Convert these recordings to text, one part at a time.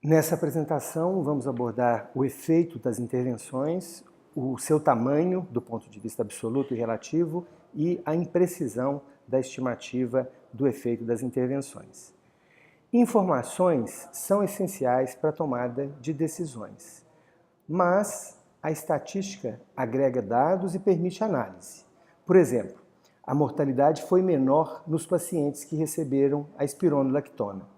Nessa apresentação, vamos abordar o efeito das intervenções, o seu tamanho do ponto de vista absoluto e relativo e a imprecisão da estimativa do efeito das intervenções. Informações são essenciais para a tomada de decisões, mas a estatística agrega dados e permite análise. Por exemplo, a mortalidade foi menor nos pacientes que receberam a espironolactona.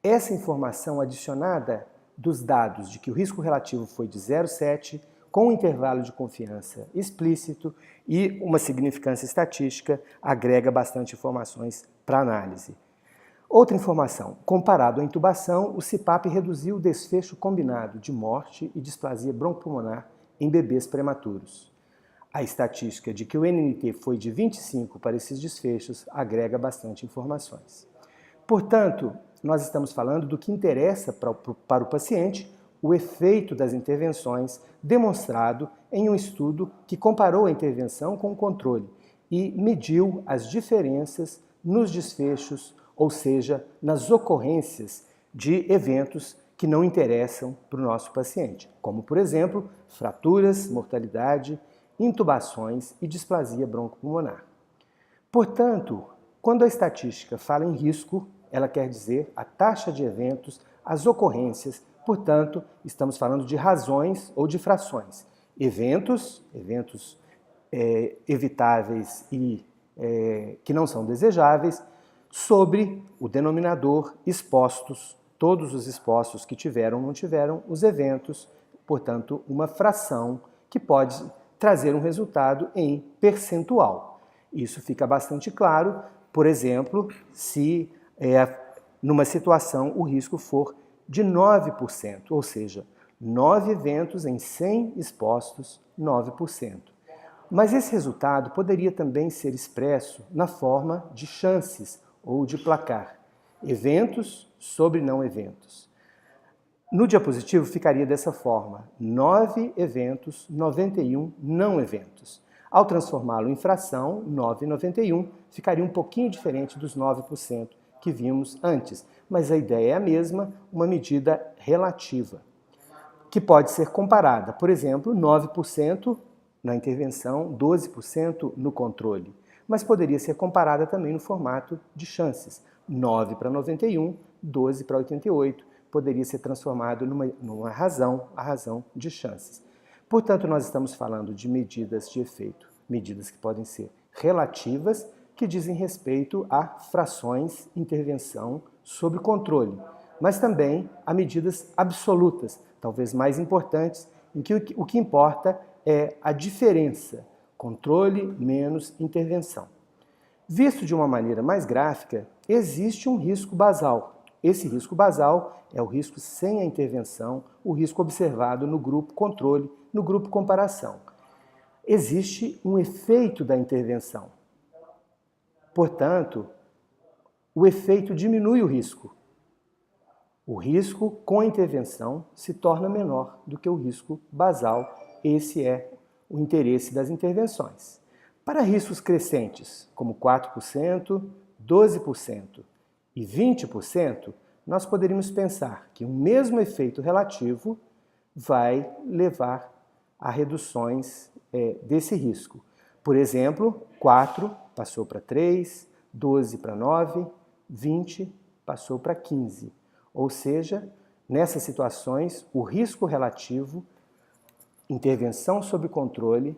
Essa informação adicionada dos dados de que o risco relativo foi de 0,7, com um intervalo de confiança explícito e uma significância estatística, agrega bastante informações para análise. Outra informação, comparado à intubação, o CPAP reduziu o desfecho combinado de morte e displasia broncopulmonar em bebês prematuros. A estatística de que o NNT foi de 25 para esses desfechos agrega bastante informações. Portanto, nós estamos falando do que interessa para o paciente, o efeito das intervenções demonstrado em um estudo que comparou a intervenção com o controle e mediu as diferenças nos desfechos, ou seja, nas ocorrências de eventos que não interessam para o nosso paciente, como, por exemplo, fraturas, mortalidade, intubações e displasia broncopulmonar. Portanto, quando a estatística fala em risco, ela quer dizer a taxa de eventos, as ocorrências, portanto, estamos falando de razões ou de frações. Eventos evitáveis e que não são desejáveis, sobre o denominador expostos, todos os expostos que tiveram ou não tiveram os eventos, portanto, uma fração que pode trazer um resultado em percentual. Isso fica bastante claro, por exemplo, se numa situação o risco for de 9%, ou seja, 9 eventos em 100 expostos, 9%. Mas esse resultado poderia também ser expresso na forma de chances ou de placar. Eventos sobre não eventos. No diapositivo ficaria dessa forma, 9 eventos, 91 não eventos. Ao transformá-lo em fração, 9 e 91, ficaria um pouquinho diferente dos 9% que vimos antes, mas a ideia é a mesma, uma medida relativa, que pode ser comparada, por exemplo, 9% na intervenção, 12% no controle, mas poderia ser comparada também no formato de chances, 9 para 91, 12 para 88, poderia ser transformado numa razão, a razão de chances. Portanto, nós estamos falando de medidas de efeito, medidas que podem ser relativas, que dizem respeito a frações, intervenção, sob controle, mas também a medidas absolutas, talvez mais importantes, em que o que importa é a diferença, controle menos intervenção. Visto de uma maneira mais gráfica, existe um risco basal. Esse risco basal é o risco sem a intervenção, o risco observado no grupo controle, no grupo comparação. Existe um efeito da intervenção. Portanto, o efeito diminui o risco. O risco com a intervenção se torna menor do que o risco basal. Esse é o interesse das intervenções. Para riscos crescentes, como 4%, 12% e 20%, nós poderíamos pensar que o mesmo efeito relativo vai levar a reduções desse risco. Por exemplo, 4 passou para 3, 12 para 9, 20 passou para 15. Ou seja, nessas situações, o risco relativo, intervenção sob controle,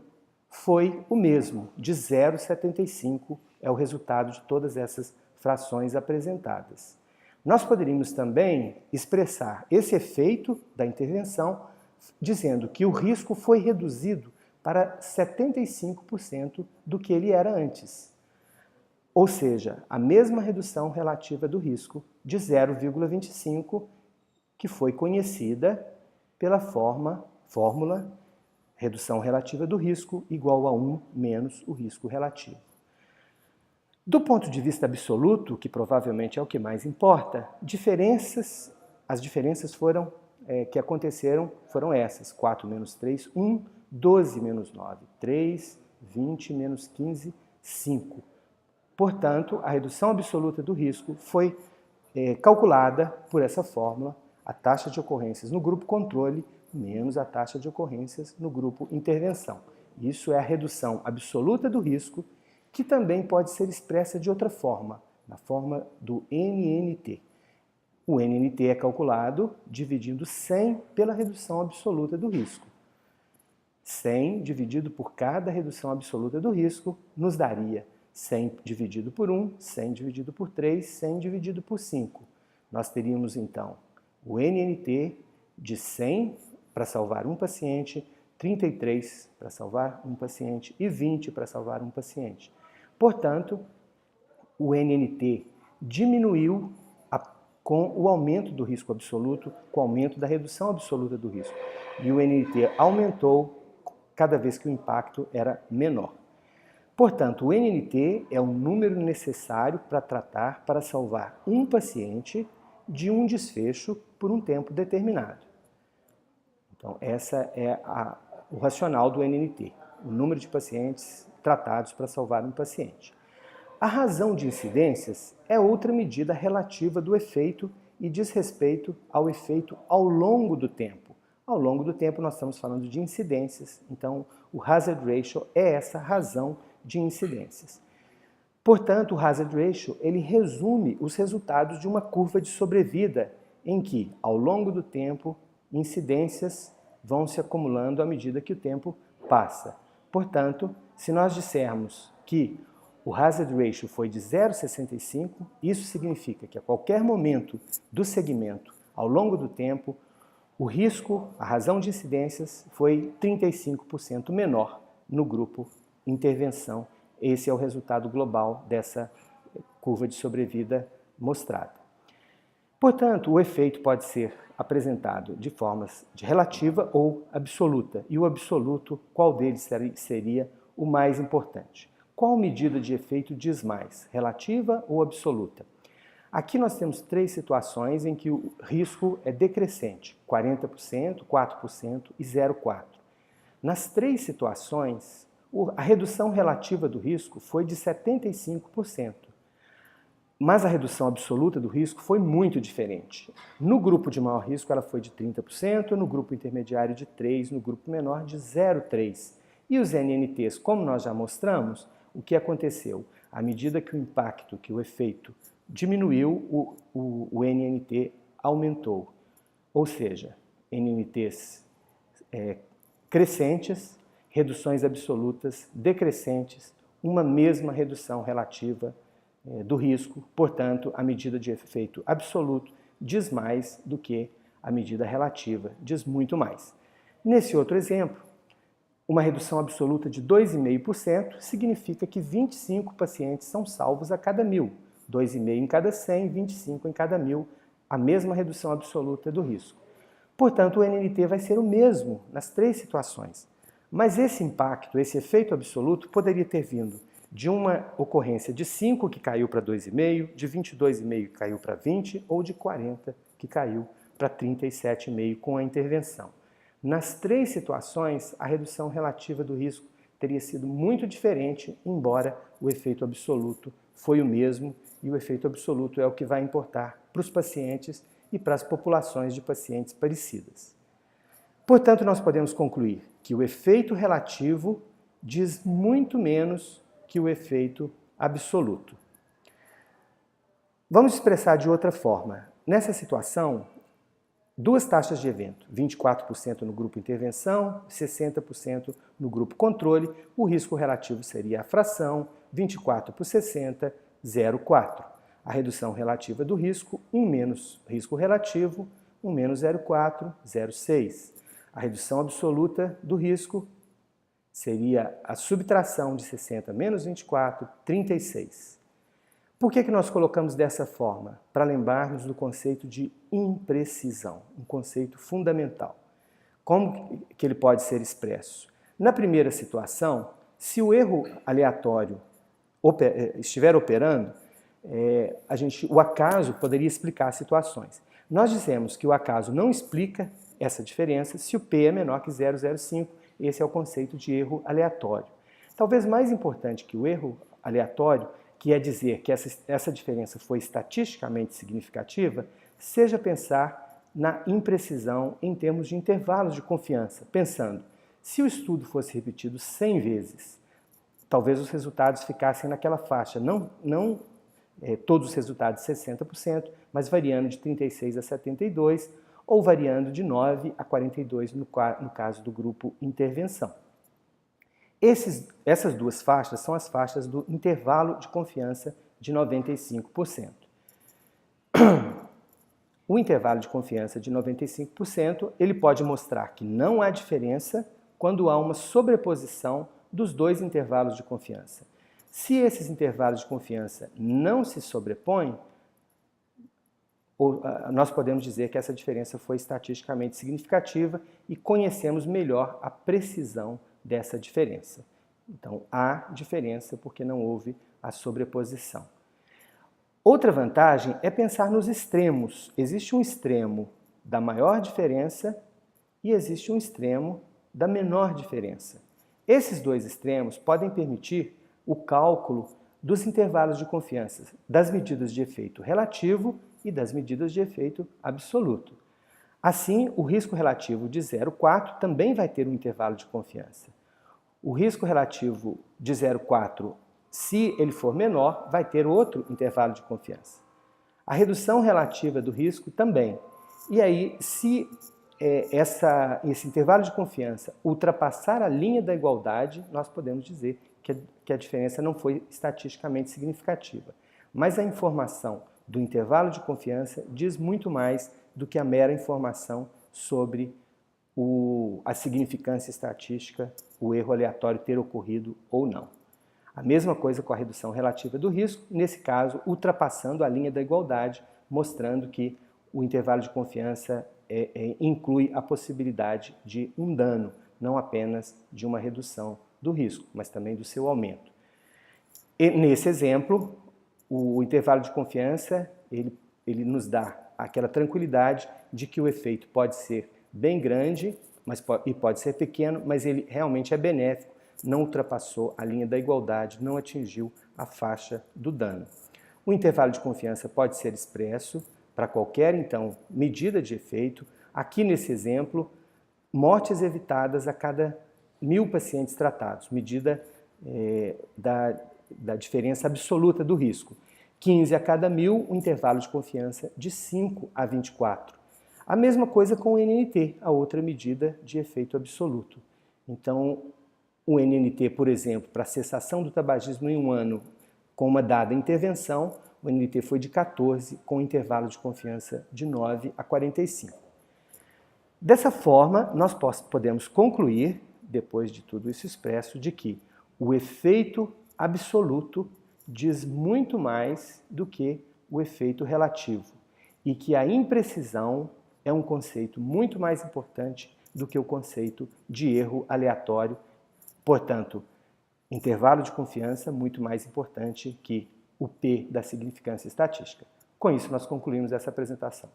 foi o mesmo, de 0,75 é o resultado de todas essas frações apresentadas. Nós poderíamos também expressar esse efeito da intervenção dizendo que o risco foi reduzido para 75% do que ele era antes. Ou seja, a mesma redução relativa do risco de 0,25 que foi conhecida pela fórmula redução relativa do risco igual a 1 menos o risco relativo. Do ponto de vista absoluto, que provavelmente é o que mais importa, as diferenças que aconteceram foram essas: 4 menos 3, 1, 12 menos 9, 3, 20 menos 15, 5. Portanto, a redução absoluta do risco foi calculada por essa fórmula, a taxa de ocorrências no grupo controle menos a taxa de ocorrências no grupo intervenção. Isso é a redução absoluta do risco, que também pode ser expressa de outra forma, na forma do NNT. O NNT é calculado dividindo 100 pela redução absoluta do risco. 100 dividido por cada redução absoluta do risco nos daria 100 dividido por 1, 100 dividido por 3, 100 dividido por 5. Nós teríamos então o NNT de 100 para salvar um paciente, 33 para salvar um paciente e 20 para salvar um paciente. Portanto, o NNT diminuiu com o aumento do risco absoluto, com o aumento da redução absoluta do risco. E o NNT aumentou cada vez que o impacto era menor. Portanto, o NNT é o número necessário para salvar um paciente de um desfecho por um tempo determinado. Então, essa é o racional do NNT, o número de pacientes tratados para salvar um paciente. A razão de incidências é outra medida relativa do efeito e diz respeito ao efeito ao longo do tempo. Ao longo do tempo nós estamos falando de incidências, então o hazard ratio é essa razão de incidências. Portanto, o hazard ratio ele resume os resultados de uma curva de sobrevida em que, ao longo do tempo, incidências vão se acumulando à medida que o tempo passa. Portanto, se nós dissermos que o hazard ratio foi de 0,65, isso significa que a qualquer momento do segmento, ao longo do tempo, o risco, a razão de incidências, foi 35% menor no grupo intervenção. Esse é o resultado global dessa curva de sobrevida mostrada. Portanto, o efeito pode ser apresentado de formas de relativa ou absoluta. E o absoluto, qual deles seria o mais importante? Qual medida de efeito diz mais, relativa ou absoluta? Aqui nós temos três situações em que o risco é decrescente, 40%, 4% e 0,4%. Nas três situações, a redução relativa do risco foi de 75%. Mas a redução absoluta do risco foi muito diferente. No grupo de maior risco ela foi de 30%, no grupo intermediário de 3%, no grupo menor de 0,3%. E os NNTs, como nós já mostramos, o que aconteceu? À medida que o impacto, que o efeito diminuiu, o NNT aumentou. Ou seja, NNTs crescentes, reduções absolutas decrescentes, uma mesma redução relativa do risco, portanto, a medida de efeito absoluto diz mais do que a medida relativa, diz muito mais. Nesse outro exemplo, uma redução absoluta de 2,5% significa que 25 pacientes são salvos a cada 1.000, 2,5 em cada 100, 25 em cada 1.000, a mesma redução absoluta do risco. Portanto, o NNT vai ser o mesmo nas três situações, mas esse impacto, esse efeito absoluto poderia ter vindo de uma ocorrência de 5 que caiu para 2,5, de 22,5 que caiu para 20 ou de 40 que caiu para 37,5 com a intervenção. Nas três situações, a redução relativa do risco teria sido muito diferente, embora o efeito absoluto foi o mesmo, e o efeito absoluto é o que vai importar para os pacientes e para as populações de pacientes parecidas. Portanto, nós podemos concluir que o efeito relativo diz muito menos que o efeito absoluto. Vamos expressar de outra forma. Nessa situação, duas taxas de evento, 24% no grupo intervenção, 60% no grupo controle, o risco relativo seria a fração, 24 por 60, 0,4. A redução relativa do risco, 1 menos risco relativo, 1 menos 0,4, 0,6. A redução absoluta do risco seria a subtração de 60 menos 24, 36. Por que nós colocamos dessa forma? Para lembrarmos do conceito de imprecisão, um conceito fundamental. Como que ele pode ser expresso? Na primeira situação, se o erro aleatório estiver operando, o acaso poderia explicar situações. Nós dizemos que o acaso não explica essa diferença se o P é menor que 0,05. Esse é o conceito de erro aleatório. Talvez mais importante que o erro aleatório, que é dizer que essa diferença foi estatisticamente significativa, seja pensar na imprecisão em termos de intervalos de confiança, pensando, se o estudo fosse repetido 100 vezes, talvez os resultados ficassem naquela faixa, não todos os resultados 60%, mas variando de 36 a 72, ou variando de 9 a 42 no caso do grupo intervenção. Essas duas faixas são as faixas do intervalo de confiança de 95%. O intervalo de confiança de 95%, ele pode mostrar que não há diferença quando há uma sobreposição dos dois intervalos de confiança. Se esses intervalos de confiança não se sobrepõem, nós podemos dizer que essa diferença foi estatisticamente significativa e conhecemos melhor a precisão dessa diferença. Então, há diferença porque não houve a sobreposição. Outra vantagem é pensar nos extremos. Existe um extremo da maior diferença e existe um extremo da menor diferença. Esses dois extremos podem permitir o cálculo dos intervalos de confiança, das medidas de efeito relativo e das medidas de efeito absoluto. Assim, o risco relativo de 0,4 também vai ter um intervalo de confiança. O risco relativo de 0,4, se ele for menor, vai ter outro intervalo de confiança. A redução relativa do risco também. E aí, se esse intervalo de confiança ultrapassar a linha da igualdade, nós podemos dizer que a diferença não foi estatisticamente significativa. Mas a informação do intervalo de confiança diz muito mais do que a mera informação sobre a significância estatística, o erro aleatório ter ocorrido ou não. A mesma coisa com a redução relativa do risco, nesse caso, ultrapassando a linha da igualdade, mostrando que o intervalo de confiança inclui a possibilidade de um dano, não apenas de uma redução do risco, mas também do seu aumento. E, nesse exemplo, o intervalo de confiança, ele nos dá aquela tranquilidade de que o efeito pode ser bem grande e pode ser pequeno, mas ele realmente é benéfico, não ultrapassou a linha da igualdade, não atingiu a faixa do dano. O intervalo de confiança pode ser expresso para qualquer, então, medida de efeito. Aqui nesse exemplo, mortes evitadas a cada 1000 pacientes tratados, medida da diferença absoluta do risco. 15 a cada 1000, um intervalo de confiança de 5 a 24. A mesma coisa com o NNT, a outra medida de efeito absoluto. Então, o NNT, por exemplo, para a cessação do tabagismo em um ano com uma dada intervenção, o NNT foi de 14, com intervalo de confiança de 9 a 45. Dessa forma, nós podemos concluir, depois de tudo isso expresso, de que o efeito absoluto diz muito mais do que o efeito relativo e que a imprecisão é um conceito muito mais importante do que o conceito de erro aleatório. Portanto, intervalo de confiança muito mais importante que o P da significância estatística. Com isso, nós concluímos essa apresentação.